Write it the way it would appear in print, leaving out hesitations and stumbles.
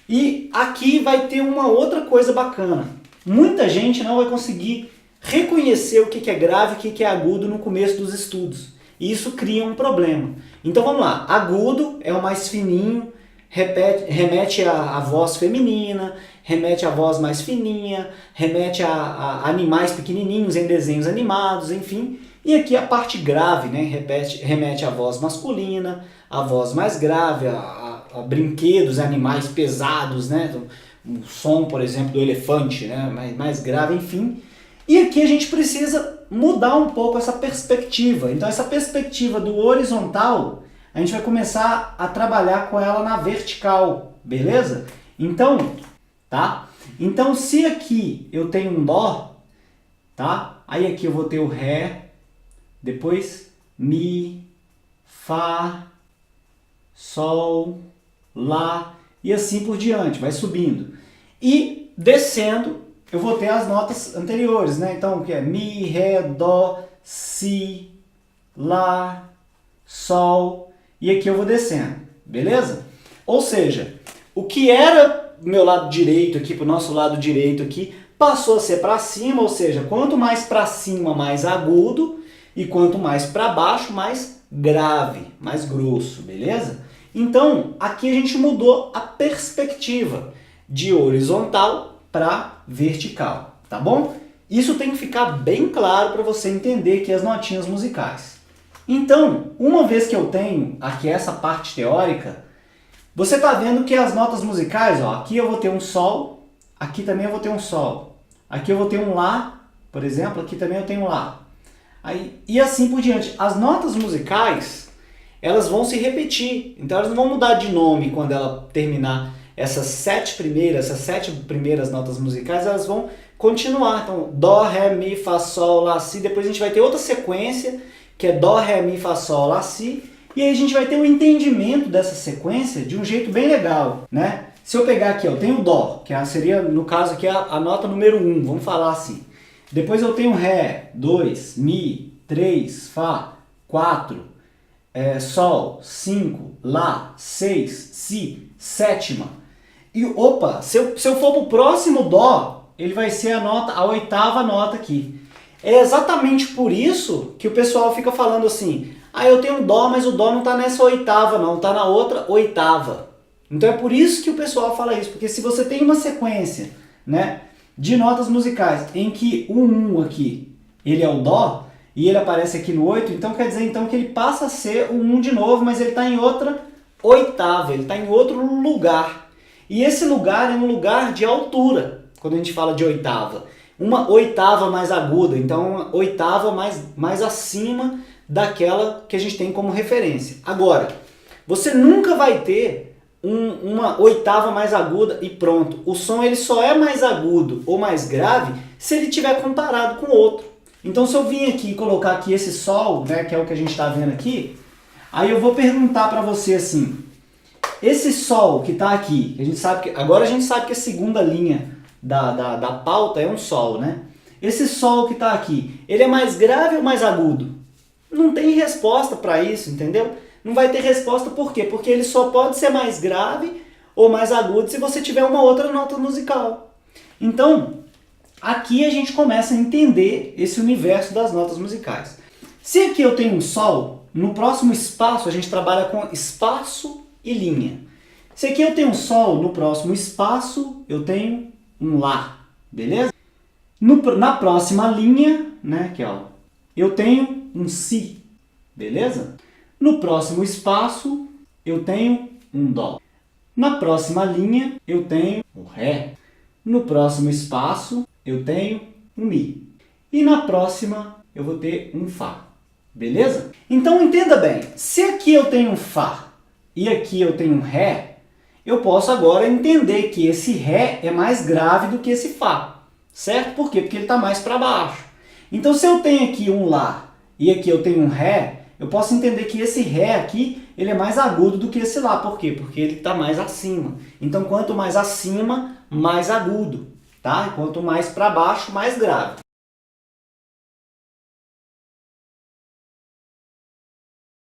E aqui vai ter uma outra coisa bacana. Muita gente não vai conseguir reconhecer o que é grave e o que é agudo no começo dos estudos. E isso cria um problema. Então vamos lá. Agudo é o mais fininho, remete à voz feminina, remete à voz mais fininha, remete a animais pequenininhos em desenhos animados, enfim. E aqui a parte grave, né? Remete à voz masculina, à voz mais grave, a brinquedos, animais pesados, né? O som, por exemplo, do elefante, né? mais grave, enfim. E aqui a gente precisa mudar um pouco essa perspectiva. Então essa perspectiva do horizontal, a gente vai começar a trabalhar com ela na vertical, beleza? Então, tá? Então se aqui eu tenho um dó, tá? Aí aqui eu vou ter o ré, depois mi, fá, sol, lá e assim por diante, vai subindo. E descendo eu vou ter as notas anteriores, né? Então, que é mi, ré, dó, si, lá, sol, e aqui eu vou descendo, beleza? Ou seja, o que era do meu lado direito aqui, para o nosso lado direito aqui, passou a ser para cima, ou seja, quanto mais para cima, mais agudo, e quanto mais para baixo, mais grave, mais grosso, beleza? Então, aqui a gente mudou a perspectiva de horizontal para vertical, tá bom? Isso tem que ficar bem claro para você entender aqui as notinhas musicais. Então, uma vez que eu tenho aqui essa parte teórica, você está vendo que as notas musicais, ó, aqui eu vou ter um sol, aqui também eu vou ter um sol, aqui eu vou ter um lá, por exemplo, aqui também eu tenho um lá. Aí, e assim por diante. As notas musicais, elas vão se repetir, então elas não vão mudar de nome quando ela terminar. Essas sete primeiras notas musicais, elas vão continuar. Então, dó, ré, mi, fá, sol, lá, si. Depois a gente vai ter outra sequência, que é dó, ré, mi, fá, sol, lá, si. E aí a gente vai ter um entendimento dessa sequência de um jeito bem legal, né? Se eu pegar aqui, ó, eu tenho dó, que seria, no caso aqui, a nota número 1, vamos falar assim. Depois eu tenho ré, 2, mi, 3, fá, 4, sol, 5, lá, 6, si, sétima. E opa, se eu for para o próximo dó, ele vai ser a oitava nota aqui. É exatamente por isso que o pessoal fica falando assim, ah, eu tenho um dó, mas o dó não está nessa oitava não, está na outra oitava. Então é por isso que o pessoal fala isso, porque se você tem uma sequência, né, de notas musicais em que o 1 aqui, ele é o dó, e ele aparece aqui no 8, então quer dizer então que ele passa a ser o 1 de novo, mas ele está em outra oitava, ele está em outro lugar. E esse lugar é um lugar de altura, quando a gente fala de oitava. Uma oitava mais aguda, então uma oitava mais acima daquela que a gente tem como referência. Agora, você nunca vai ter uma oitava mais aguda e pronto. O som ele só é mais agudo ou mais grave se ele estiver comparado com o outro. Então se eu vim aqui e colocar aqui esse sol, né, que é o que a gente está vendo aqui, aí eu vou perguntar para você assim, esse sol que está aqui, agora a gente sabe que a segunda linha da pauta é um sol, né? Esse sol que está aqui, ele é mais grave ou mais agudo? Não tem resposta para isso, entendeu? Não vai ter resposta por quê? Porque ele só pode ser mais grave ou mais agudo se você tiver uma outra nota musical. Então, aqui a gente começa a entender esse universo das notas musicais. Se aqui eu tenho um sol, no próximo espaço a gente trabalha com espaço e linha. Se aqui eu tenho um sol, no próximo espaço eu tenho um lá, beleza? Na próxima linha, né, aqui, ó, eu tenho um si, beleza? No próximo espaço eu tenho um dó. Na próxima linha eu tenho um ré. No próximo espaço eu tenho um mi. E na próxima eu vou ter um fá, beleza? Então entenda bem, se aqui eu tenho um fá e aqui eu tenho um ré, eu posso agora entender que esse ré é mais grave do que esse fá, certo? Por quê? Porque ele está mais para baixo. Então se eu tenho aqui um lá e aqui eu tenho um ré, eu posso entender que esse ré aqui ele é mais agudo do que esse lá. Por quê? Porque ele está mais acima. Então quanto mais acima, mais agudo, tá? E quanto mais para baixo, mais grave.